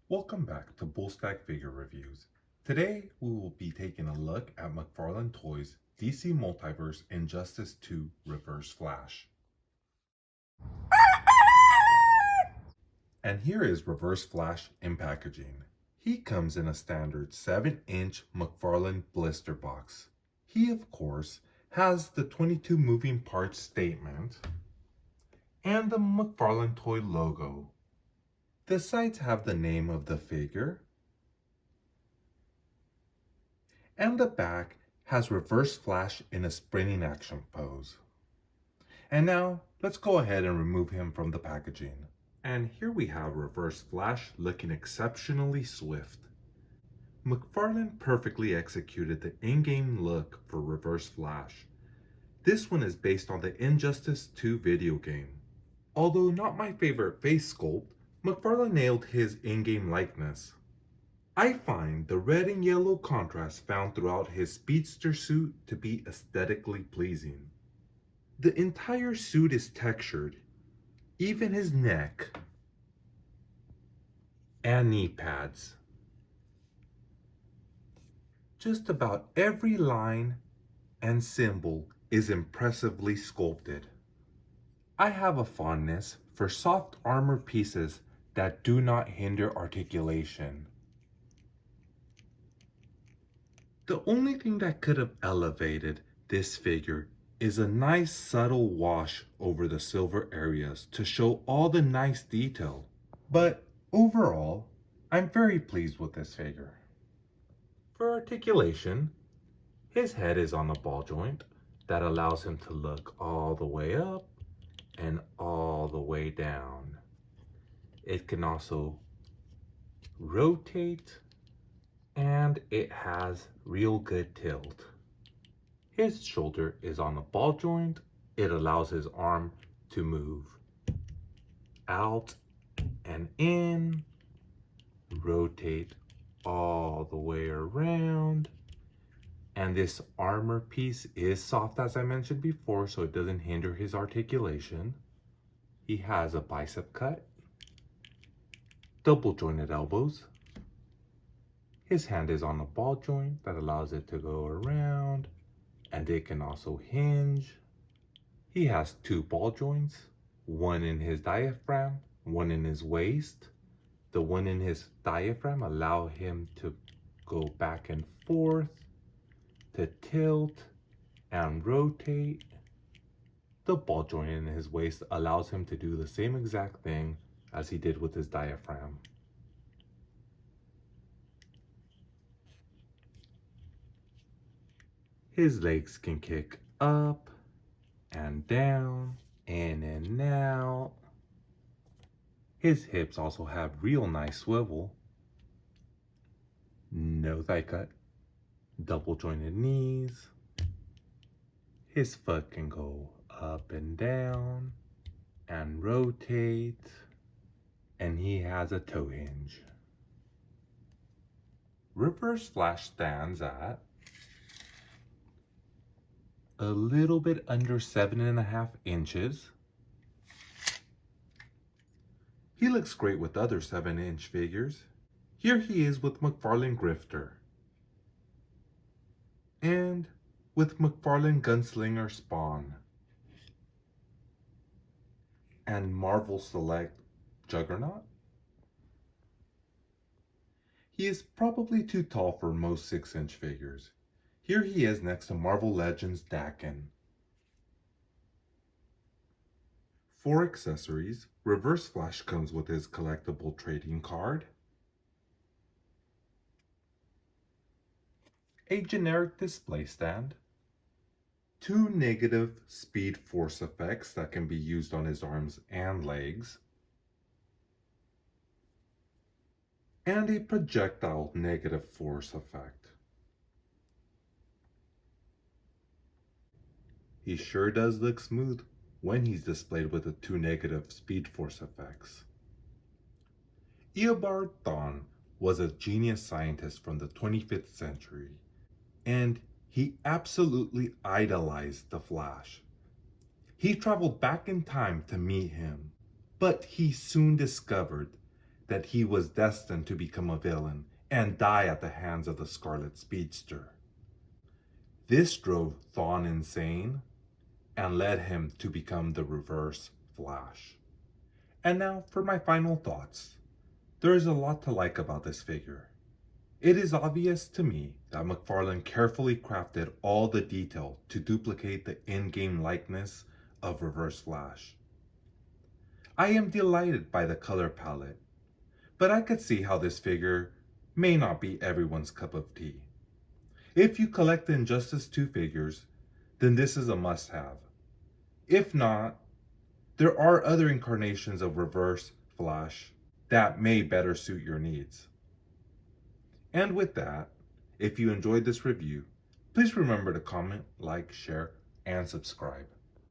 Welcome back to Stag Figure Reviews. Today we will be taking a look at McFarlane Toys' DC Multiverse Injustice 2 Reverse Flash. And here is Reverse Flash in packaging. He comes in a standard 7-inch McFarlane blister box. He, of course, has the 22 moving parts statement and the McFarlane Toy logo. The sides have the name of the figure, and the back has Reverse Flash in a sprinting action pose. And now, let's go ahead and remove him from the packaging. And here we have Reverse Flash looking exceptionally swift. McFarlane perfectly executed the in-game look for Reverse Flash. This one is based on the Injustice 2 video game. Although not my favorite face sculpt, McFarlane nailed his in-game likeness. I find the red and yellow contrast found throughout his speedster suit to be aesthetically pleasing. The entire suit is textured, even his neck and knee pads. Just about every line and symbol is impressively sculpted. I have a fondness for soft armor pieces that do not hinder articulation. The only thing that could have elevated this figure is a nice subtle wash over the silver areas to show all the nice detail. But overall, I'm very pleased with this figure. For articulation, his head is on a ball joint that allows him to look all the way up and all the way down. It can also rotate, and it has real good tilt. His shoulder is on a ball joint. It allows his arm to move out and in, rotate all the way around. And this armor piece is soft, as I mentioned before, so it doesn't hinder his articulation. He has a bicep cut, double jointed elbows. His hand is on a ball joint that allows it to go around, and it can also hinge. He has two ball joints, one in his diaphragm, one in his waist. The one in his diaphragm allow him to go back and forth, to tilt and rotate. The ball joint in his waist allows him to do the same exact thing as he did with his diaphragm. His legs can kick up and down, in and out. His hips also have real nice swivel. No thigh cut. Double jointed knees. His foot can go up and down and rotate. And he has a toe hinge. Reverse Flash stands at a little bit under 7.5 inches. He looks great with other 7-inch figures. Here he is with McFarlane Grifter. And with McFarlane Gunslinger Spawn. And Marvel Select Juggernaut. He is probably too tall for most 6-inch figures. Here he is next to Marvel Legends Daken. For accessories, Reverse Flash comes with his collectible trading card, a generic display stand, two negative speed force effects that can be used on his arms and legs, and a projectile negative force effect. He sure does look smooth when he's displayed with the two negative speed force effects. Eobard Thawne was a genius scientist from the 25th century, and he absolutely idolized the Flash. He traveled back in time to meet him, but he soon discovered that he was destined to become a villain and die at the hands of the Scarlet Speedster. This drove Thawne insane and led him to become the Reverse Flash. And now for my final thoughts. There is a lot to like about this figure. It is obvious to me that McFarlane carefully crafted all the detail to duplicate the in-game likeness of Reverse Flash. I am delighted by the color palette, but I could see how this figure may not be everyone's cup of tea. If you collect the Injustice 2 figures, then this is a must-have. If not, there are other incarnations of Reverse Flash that may better suit your needs. And with that, if you enjoyed this review, please remember to comment, like, share, and subscribe.